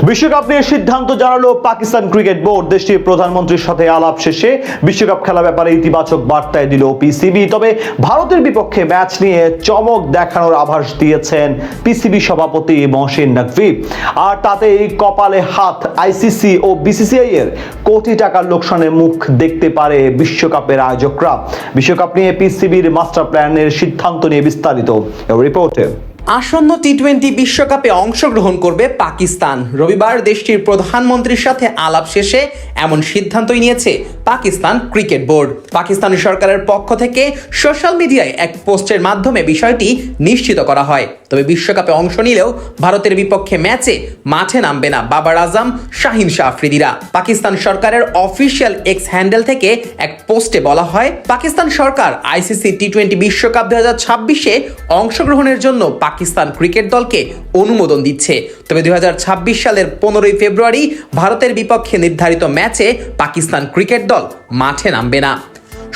বিশ্বকাপ নিয়ে সিদ্ধান্ত জানালো পাকিস্তান ক্রিকেট বোর্ড। দেশটির প্রধানমন্ত্রীর সাথে আলাপ শেষে বিশ্বকাপ খেলা ব্যাপারে ইতিবাচক বার্তায় দিল পিসিবি। তবে ভারতের বিপক্ষে ম্যাচ নিয়ে চমক দেখানোর আভাস দিয়েছেন পিসিবি সভাপতি মহসিন নকভি। আর তাতেই কপালে হাত, আইসিসি ও বিসিসিআই এর কোটি টাকার লোকসানের মুখ দেখতে পারে বিশ্বকাপের আয়োজকরা। বিশ্বকাপ নিয়ে পিসিবির মাস্টার প্ল্যানের সিদ্ধান্ত নিয়ে বিস্তারিত রিপোর্টে। আসন্ন টি-20 বিশ্বকাপে অংশগ্রহণ করবে পাকিস্তান। রবিবার দেশটির প্রধানমন্ত্রীর সাথে আলাপ শেষে এমন সিদ্ধান্তই নিয়েছে পাকিস্তান ক্রিকেট বোর্ড। পাকিস্তানি সরকারের পক্ষ থেকে সোশ্যাল মিডিয়ায় এক পোস্টের মাধ্যমে বিষয়টি নিশ্চিত করা হয়। তবে বিশ্বকাপে অংশ নিলেও ভারতের বিপক্ষে ম্যাচে মাঠে নামবে না বাবার আজম, শাহিন শাহ আফ্রিদিরা। পাকিস্তান সরকারের অফিসিয়াল এক্স হ্যান্ডেল থেকে এক পোস্টে বলা হয়, পাকিস্তান সরকার আইসিসি টি-20 বিশ্বকাপ 2026-এ অংশগ্রহণের জন্য পাকিস্তান ক্রিকেট দলকে অনুমোদন দিচ্ছে। তবে 2026 সালের 15 ফেব্রুয়ারি ভারতের বিপক্ষে নির্ধারিত ম্যাচে পাকিস্তান ক্রিকেট দল মাঠে নামবে না।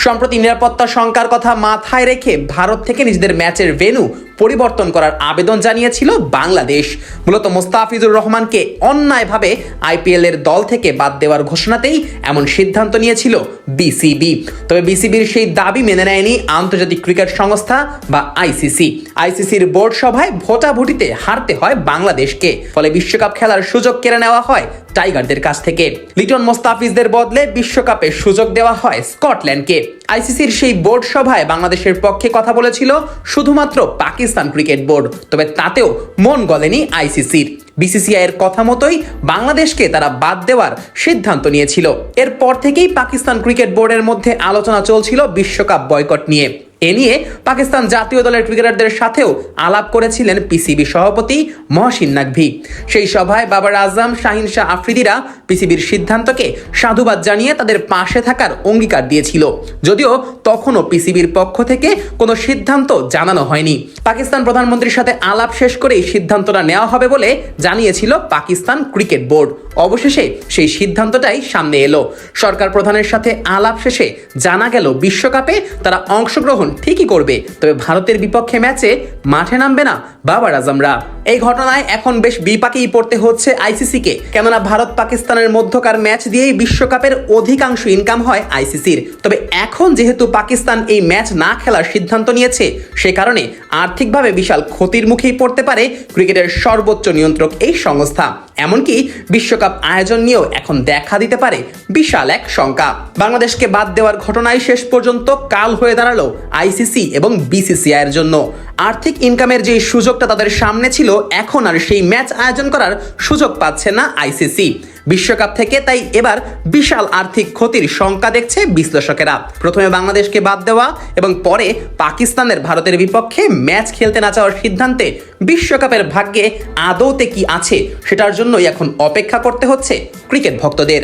সম্প্রতি নিরাপত্তা শঙ্কার কথা মাথায় রেখে ভারত থেকে নিজেদের ম্যাচের ভেন্যু পরিবর্তন করার আবেদন জানিয়েছিল বাংলাদেশ। মূলত মোস্তাফিজুর রহমানকে অন্যায়ভাবে আইপিএল এর দল থেকে বাদ দেওয়ার ঘোষণাতেই এমন সিদ্ধান্ত নিয়েছিল বিসিবি। তবে বিসিবির সেই দাবি মেনে নেয়নি আন্তর্জাতিক ক্রিকেট সংস্থা বা আইসিসি। আইসিসির বোর্ড সভায় ভোটাভুটিতে হারতে হয় বাংলাদেশকে। ফলে বিশ্বকাপ খেলার সুযোগ কেড়ে নেওয়া হয় টাইগারদের কাছ থেকে। লিটন মোস্তাফিজদের বদলে বিশ্বকাপে সুযোগ দেওয়া হয় স্কটল্যান্ডকে। আইসিসির সেই বোর্ড সভায় বাংলাদেশের পক্ষে কথা বলেছিল শুধুমাত্র পাকিস্তান ক্রিকেট বোর্ড। তবে তাতেও মন গলেনি আইসিসির। বিসিসিআই এর কথা মতোই বাংলাদেশকে তারা বাদ দেওয়ার সিদ্ধান্ত নিয়েছিল। এরপর থেকেই পাকিস্তান ক্রিকেট বোর্ডের মধ্যে আলোচনা চলছিল বিশ্বকাপ বয়কট নিয়ে। এ নিয়ে পাকিস্তান জাতীয় দলের ক্রিকেটারদের সাথেও আলাপ করেছিলেন পিসিবি সভাপতি মহসিন নকভি। সেই সভায় বাবার আজম, শাহিন শাহ আফ্রিদিরা পিসিবির সিদ্ধান্তকে সাধুবাদ জানিয়ে তাদের পাশে থাকার অঙ্গীকার দিয়েছিল। যদিও তখনও পিসিবির পক্ষ থেকে কোনো সিদ্ধান্ত জানানো হয়নি। পাকিস্তান প্রধানমন্ত্রীর সাথে আলাপ শেষ করেই সিদ্ধান্তটা নেওয়া হবে বলে জানিয়েছিল পাকিস্তান ক্রিকেট বোর্ড। অবশেষে সেই সিদ্ধান্তটাই সামনে এলো। সরকার প্রধানের সাথে আলাপ শেষে জানা গেল বিশ্বকাপে তারা অংশগ্রহণ ঠিকই করবে, তবে ভারতের বিপক্ষে ম্যাচে মাঠে নামবে না বাবার আজমরা। এই ঘটনায় এখন বেশ বিপাকেই পড়তে হচ্ছে আইসিসিকে, কেননা ভারত পাকিস্তানের মধ্যকার ম্যাচ দিয়েই বিশ্বকাপের অধিকাংশ ইনকাম হয় আইসিসির। তবে এখন যেহেতু পাকিস্তান এই ম্যাচ না খেলার সিদ্ধান্ত নিয়েছে, সে কারণে আর্থিকভাবে বিশাল ক্ষতির মুখেই পড়তে পারে ক্রিকেটের সর্বোচ্চ নিয়ন্ত্রক এই সংস্থা। এমনকি বিশ্বকাপ আয়োজন নিয়েও এখন দেখা দিতে পারে বিশাল এক শঙ্কা। বাংলাদেশকে বাদ দেওয়ার ঘটনায় শেষ পর্যন্ত কাল হয়ে দাঁড়ালো আইসিসি এবং বিসিসিআই এর জন্য। আর্থিক ইনকামের যে সুযোগটা তাদের সামনে ছিল, এখন আর সেই ম্যাচ আয়োজন করার সুযোগ পাচ্ছে না আইসিসি। বিশ্বকাপ থেকে তাই এবার বিশাল আর্থিক ক্ষতির শঙ্কা দেখছে বিশ্লেষকেরা। প্রথমে বাংলাদেশকে বাদ দেওয়া এবং পরে পাকিস্তানের ভারতের বিপক্ষে ম্যাচ খেলতে না চাওয়ার সিদ্ধান্তে বিশ্বকাপের ভাগ্যে আদৌতে কি আছে সেটার জন্যই এখন অপেক্ষা করতে হচ্ছে ক্রিকেট ভক্তদের।